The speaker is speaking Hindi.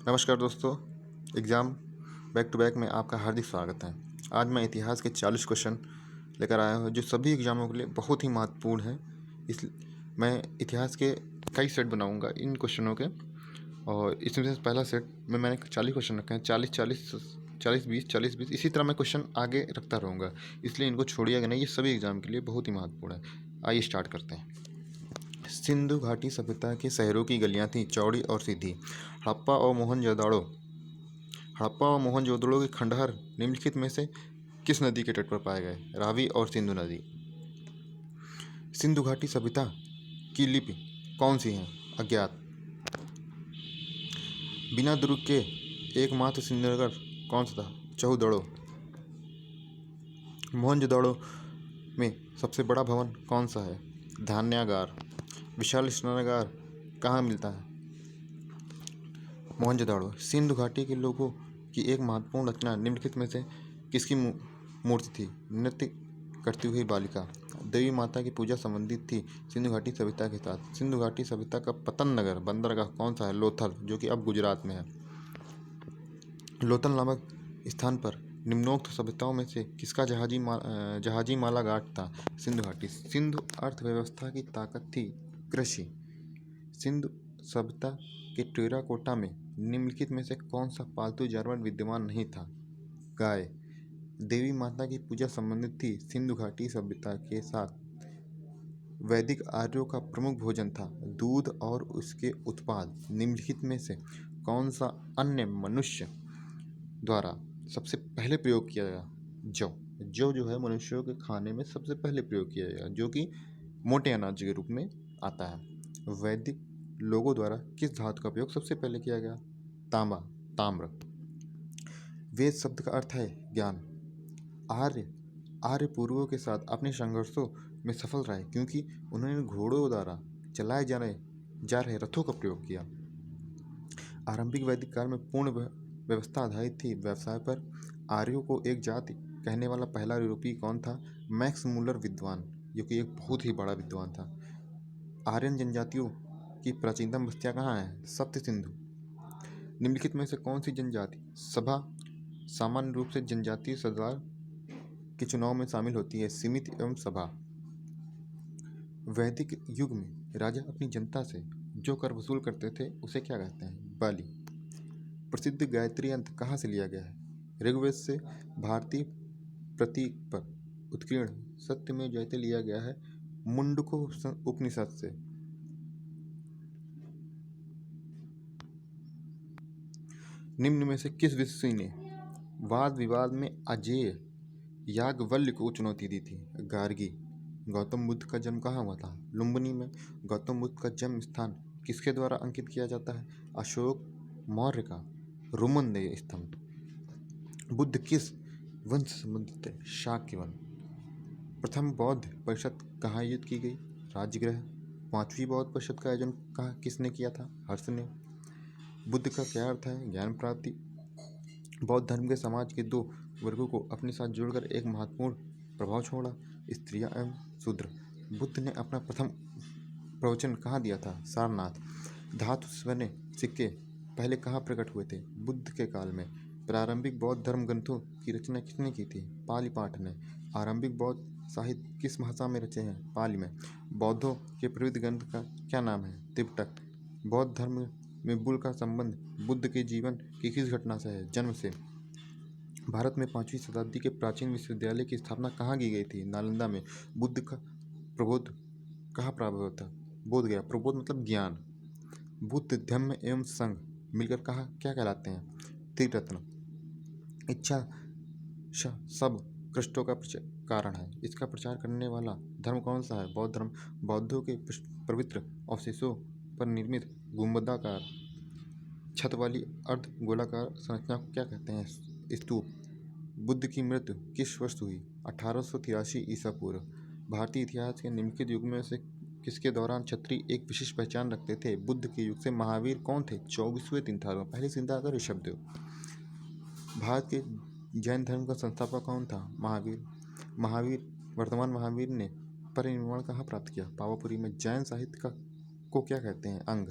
नमस्कार दोस्तों। एग्ज़ाम बैक टू बैक में आपका हार्दिक स्वागत है। आज मैं इतिहास के 40 क्वेश्चन लेकर आया हूँ जो सभी एग्ज़ामों के लिए बहुत ही महत्वपूर्ण है। इस मैं इतिहास के कई सेट बनाऊंगा इन क्वेश्चनों के, और इसमें से पहला सेट में मैंने 40 क्वेश्चन रखे हैं। 40-40, 40-20, 40-20, इसी तरह मैं क्वेश्चन आगे रखता रहूँगा, इसलिए इनको छोड़िएगा नहीं। ये सभी एग्ज़ाम के लिए बहुत ही महत्वपूर्ण है। आइए स्टार्ट करते हैं। सिंधु घाटी सभ्यता के शहरों की गलियाँ थीं चौड़ी और सीधी। हड़प्पा और मोहनजोदड़ो के खंडहर निम्नलिखित में से किस नदी के तट पर पाए गए? रावी और सिंधु नदी। सिंधु घाटी सभ्यता की लिपि कौन सी है? अज्ञात। बिना दुर्ग के एकमात्र सिंधु नगर कौन सा था? चहुदड़ो। मोहनजोदड़ो में सबसे बड़ा भवन कौन सा है? धान्यागार। विशाल स्नानागार कहाँ मिलता है? मोहनजोदड़ो। सिंधु घाटी के लोगों की एक महत्वपूर्ण रचना निम्नलिखित में से किसकी मूर्ति थी? नृत्य करती हुई बालिका। देवी माता की पूजा संबंधित थी सिंधु घाटी सभ्यता के साथ। सिंधु घाटी सभ्यता का पतन नगर बंदरगाह कौन सा है? लोथल, जो कि अब गुजरात में है। लोथल नामक स्थान पर निम्नोक्त सभ्यताओं में से किसका जहाजी माला घाट था? सिंधु घाटी। सिंधु अर्थव्यवस्था की ताकत थी कृषि। सिंधु सभ्यता के टेराकोटा में निम्नलिखित में से कौन सा पालतू जानवर विद्यमान नहीं था? गाय। देवी माता की पूजा संबंधित थी सिंधु घाटी सभ्यता के साथ। वैदिक आर्यों का प्रमुख भोजन था दूध और उसके उत्पाद। निम्नलिखित में से कौन सा अन्य मनुष्य द्वारा सबसे पहले प्रयोग किया गया? जौ। जौ जो है मनुष्यों के खाने में सबसे पहले प्रयोग किया गया, जो कि मोटे अनाज के रूप में आता है। वैदिक लोगों द्वारा किस धातु का प्रयोग सबसे पहले किया गया? तांबा, ताम्र। वेद शब्द का अर्थ है ज्ञान। आर्य पूर्वों के साथ अपने संघर्षों में सफल रहे क्योंकि उन्होंने घोड़ों द्वारा चलाए जा रहे रथों का प्रयोग किया। आरंभिक वैदिक काल में पूर्ण व्यवस्था आधारित थी व्यवसाय पर। आर्यों को एक जाति कहने वाला पहला यूरोपीय कौन था? मैक्स मूलर विद्वान, जो कि एक बहुत ही बड़ा विद्वान था। आर्यन जनजातियों की प्राचीनतम बस्तियां कहाँ हैं? सप्त सिंधु। निम्नलिखित में से कौन सी जनजाति सभा सामान्य रूप से जनजातीय सरदार के चुनाव में शामिल होती है? सीमित एवं सभा। वैदिक युग में राजा अपनी जनता से जो कर वसूल करते थे उसे क्या कहते हैं? बलि। प्रसिद्ध गायत्री यंत्र कहाँ से लिया गया है? ऋग्वेद से। भारतीय प्रतीक पर उत्कीर्ण सत्य में जयते लिया गया है मुंडको उपनिषद से। निम्न में से किस विषय ने वाद विवाद में अजेय याज्ञवल्क्य को चुनौती दी थी? गार्गी। गौतम बुद्ध का जन्म कहाँ हुआ था? लुम्बिनी में। गौतम बुद्ध का जन्म स्थान किसके द्वारा अंकित किया जाता है? अशोक मौर्य का रुमनदेय स्तंभ। बुद्ध किस वंश से संबंधित है? शाक्य वंश। प्रथम बौद्ध परिषद कहाँ आयोजित की गई? राजगृह। पांचवी बौद्ध परिषद का आयोजन किसने किया था? हर्ष ने। बुद्ध का क्या अर्थ है? ज्ञान प्राप्ति। बौद्ध धर्म के समाज के दो वर्गों को अपने साथ जोड़कर एक महत्वपूर्ण प्रभाव छोड़ा, स्त्रियां एवं शूद्र। बुद्ध ने अपना प्रथम प्रवचन कहाँ दिया था? सारनाथ। धातु से बने सिक्के पहले कहाँ प्रकट हुए थे? बुद्ध के काल में। प्रारंभिक बौद्ध धर्म ग्रंथों की रचना किसने की थी? पाली पाठ ने। आरंभिक बौद्ध साहित्य किस भाषा में रचे हैं? पाली में। बौद्धों के प्रसिद्ध ग्रंथ का क्या नाम है? त्रिपिटक। बौद्ध धर्म में बुल का संबंध बुद्ध के जीवन की किस घटना से है? जन्म से। भारत में 5वीं शताब्दी के प्राचीन विश्वविद्यालय की स्थापना कहाँ की गई थी? नालंदा में। बुद्ध का प्रबोध कहाँ प्राप्त हुआ था? बोध गया। प्रबोध मतलब ज्ञान। बुद्ध धम्म एवं संघ मिलकर कहाँ क्या कहलाते हैं? त्रिरत्न। इच्छा सब कष्टों का कारण है, इसका प्रचार करने वाला धर्म कौन सा है? बौद्ध धर्म। बौद्धों के पवित्र अवशेषों पर निर्मित गुंबदाकार छत वाली अर्ध गोलाकार संरचना को क्या कहते हैं? स्तूप। बुद्ध की मृत्यु किस वर्ष हुई? 1883 ईसा पूर्व। भारतीय इतिहास के निम्नलिखित युग में से किसके दौरान क्षत्रिय एक विशेष पहचान रखते थे? बुद्ध के युग से। महावीर कौन थे? 24वें तीर्थंकर। पहले तीर्थंकर ऋषभदेव। भारत के जैन धर्म का संस्थापक कौन था? महावीर। वर्तमान महावीर ने परिनिर्वाण कहाँ प्राप्त किया? पावापुरी में। जैन साहित्य को क्या कहते हैं? अंग।